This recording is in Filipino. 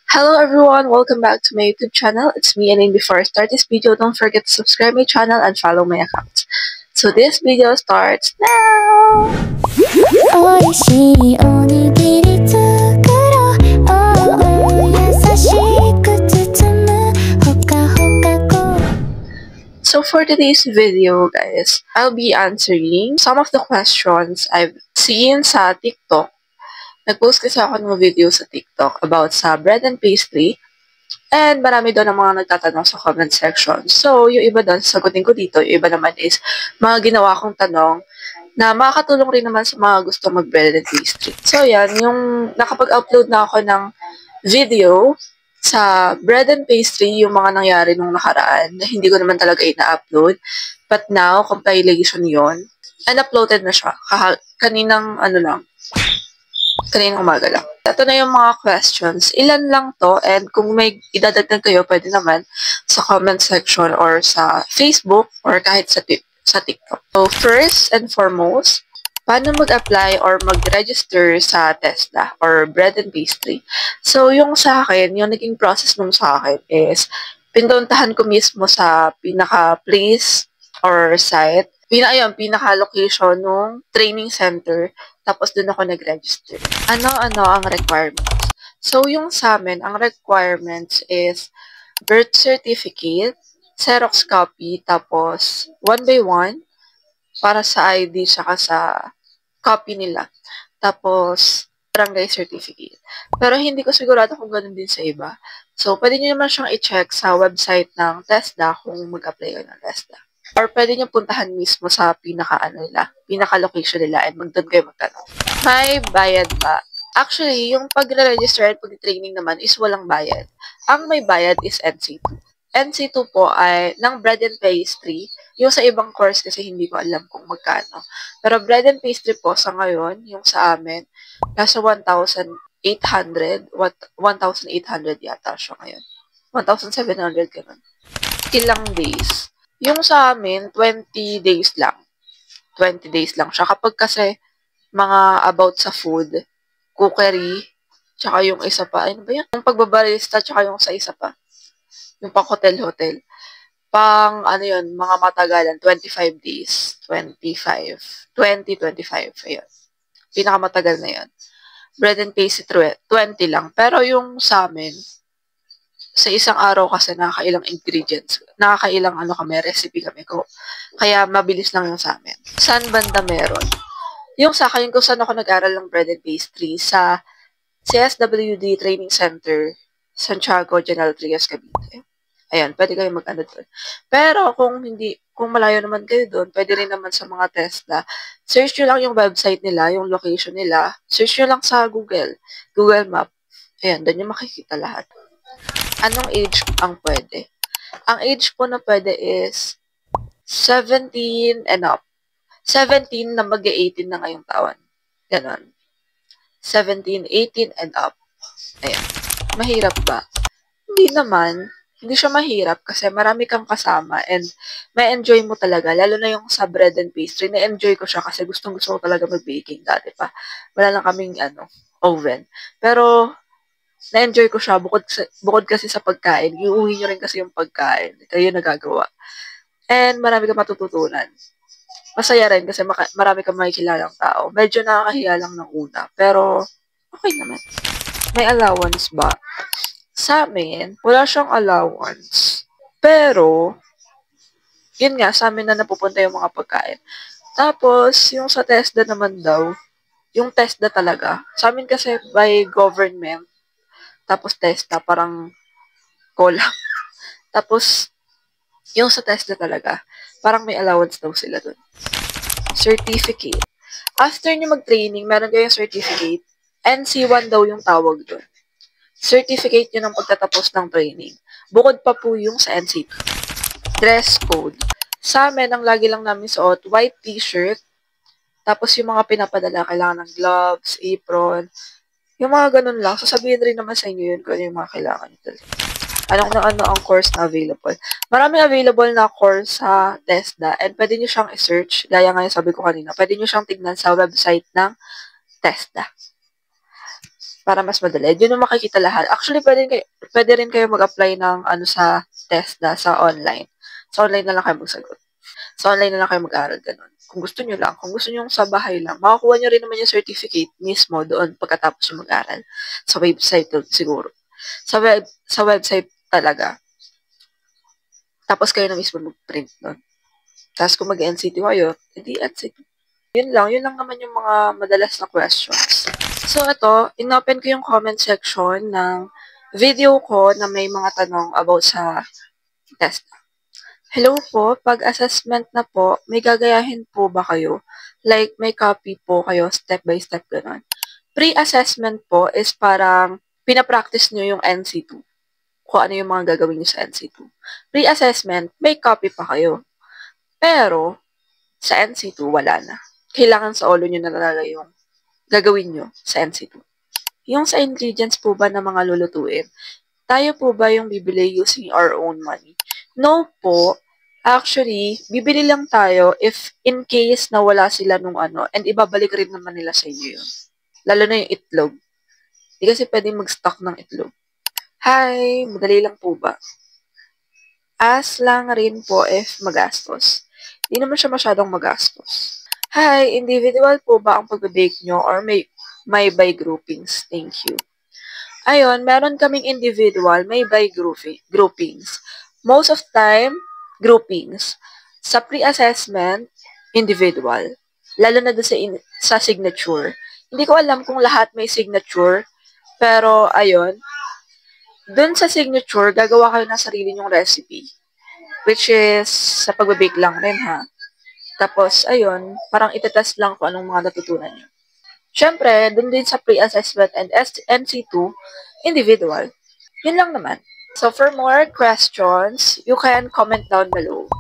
Hello everyone, welcome back to my YouTube channel. It's me, and before I start this video, don't forget to subscribe my channel and follow my accounts. So this video starts now! 美味しいおにぎり作ろう優しく包むほかほかご So for today's video, guys, I'll be answering some of the questions I've seen sa TikTok. Nag-post kasi ako ng video sa TikTok about sa bread and pastry. And marami doon ang mga nagtatanong sa comment section. So, yung iba doon, sagutin ko dito. Yung iba naman is mga ginawa kong tanong na makakatulong rin naman sa mga gusto mag-bread and pastry. So, yan. Yung nakapag-upload na ako ng video sa bread and pastry, yung mga nangyari nung nakaraan, na hindi ko naman talaga ina-upload. But now, compilation yon, and uploaded na siya. Kaninang umaga lang. Ito na yung mga questions. Ilan lang to, and kung may idadagdag kayo, pwede naman sa comment section or sa Facebook or kahit sa TikTok. So, first and foremost, paano mag-apply or mag-register sa TESDA or bread and pastry? So, yung sa akin, yung naging process nung sa akin is, pinuntahan ko mismo sa pinaka-place or site, pinaka-location nung training center. Tapos doon ako nag-register. Ano ang requirements? So, yung sa amin, ang requirements is birth certificate, Xerox copy, tapos 1 by 1 para sa ID saka sa copy nila. Tapos, barangay certificate. Pero hindi ko sigurado kung ganun din sa iba. So, pwede nyo naman siyang i-check sa website ng TESDA kung mag-apply kayo ng TESDA. Or pwede nyo puntahan mismo sa pinaka-location nila and doon kayo magtanong. May bayad ba? Actually, yung pag-register at pag-training naman is walang bayad. Ang may bayad is NC2. NC2 po ay ng bread and pastry. Yung sa ibang course kasi hindi ko alam kung magkano. Pero bread and pastry po sa ngayon, yung sa amin, nasa 1,800 yata siya ngayon. 1,700 ganun. Ilang days? Yung sa amin, 20 days lang. 20 days lang siya. Kapag kasi mga about sa food, cookery, tsaka yung isa pa, ano ba yun? Yung pagbabarista, tsaka yung sa isa pa. Yung pang hotel-hotel. Mga matagalan, 25 days. 25. 20, 25. Ayun. Pinakamatagal na yun. Bread and pastry, 20 lang. Pero yung sa amin, sa isang araw kasi nakakailang ingredients. Nakakailang recipe kami ko. Kaya mabilis lang yung sa amin. Saan banda meron? Yung sa akin, kung saan ako nag-aral ng bread and pastry, sa CSWD Training Center, Santiago, General Trias, Cavite. Ayan, pwede kayo mag-ano doon. Pero kung malayo naman kayo doon, pwede rin naman sa mga TESDA. Search nyo lang yung website nila, yung location nila. Search nyo lang sa Google Map. Ayan, doon yung makikita lahat. Anong age ang pwede? Ang age po na pwede is 17 and up. 17 na mag-18 na ngayong taon. Ganon. 17, 18 and up. Ayan. Mahirap ba? Hindi naman. Hindi siya mahirap kasi marami kang kasama and may enjoy mo talaga. Lalo na yung sa bread and pastry. Na-enjoy ko siya kasi gustong-gusto ko talaga mag-baking dati pa. Wala lang kaming oven. Pero na-enjoy ko siya bukod kasi sa pagkain. Iuwi nyo rin kasi yung pagkain. Kayo nagagawa. And marami kang matututunan. Masaya rin kasi marami kang makikilalang tao. Medyo nakakahiya lang ng una. Pero, okay naman. May allowance ba? Sa amin, wala siyang allowance. Pero, yun nga, sa amin na napupunta yung mga pagkain. Tapos, yung sa TESDA naman daw, yung TESDA talaga. Sa amin kasi by government, tapos TESDA, parang kulang. Tapos, yung sa TESDA talaga, parang may allowance daw sila dun. Certificate. After nyo mag-training, meron kayong certificate. NC1 daw yung tawag dun. Certificate nyo ng pagtatapos ng training. Bukod pa po yung sa NC2. Dress code. Sa amin, ang lagi lang namin suot, white t-shirt. Tapos yung mga pinapadala, kailangan ng gloves, apron. Yung mga ganun lang. Sasabihin rin naman sa inyo yun kung ano yung mga kailangan nito. Ano ang course na available. Maraming available na course sa TESDA and pwede nyo siyang i-search. Gaya nga yung sabi ko kanina. Pwede nyo siyang tignan sa website ng TESDA. para mas madali. Yun yung makikita lahat. Actually, pwede rin kayo mag-apply ng sa TESDA sa online. Sa online na lang kayo magsagot. Sa online na lang kayo mag-aral, ganun. Kung gusto nyo lang, kung gusto nyo sa bahay lang, makakuha nyo rin naman yung certificate mismo doon pagkatapos yung mag-aral. Sa website siguro. Sa website talaga. Tapos kayo na mismo mag-print doon. Tapos kung mag-NCT kayo, edi NCT. Yun lang naman yung mga madalas na questions. So, ito, inopen ko yung comment section ng video ko na may mga tanong about sa test. Hello po, pag-assessment na po, may gagayahin po ba kayo? Like, may copy po kayo, step by step, gano'n. Pre-assessment po is parang pinapractice nyo yung NC2. Kung ano yung mga gagawin nyo sa NC2. Pre-assessment, may copy pa kayo. Pero, sa NC2, wala na. Kailangan sa ulo nyo nalalagay yung gagawin nyo sa NC2. Yung sa ingredients po ba na mga lulutuin, tayo po ba yung bibili using our own money? No po. Actually, bibili lang tayo if in case na wala sila nung and ibabalik rin naman nila sa inyo yun. Lalo na yung itlog. Hindi kasi pwedeng mag-stock ng itlog. Hi, madali lang po ba? As lang rin po if magastos. Hindi naman siya masyadong magastos. Hi, individual po ba ang pag-bake nyo or may by groupings? Thank you. Ayun, meron kaming individual, may by groupings. Most of time, groupings. Sa pre-assessment, individual. Lalo na doon sa signature. Hindi ko alam kung lahat may signature, pero ayun, doon sa signature, gagawa kayo ng sarili nyong recipe. Which is, sa pag-bake lang rin ha. Tapos, ayun, parang itetest lang kung anong mga natutunan nyo. Siyempre, dun din sa pre-assessment and NC2, individual. Yun lang naman. So, for more questions, you can comment down below.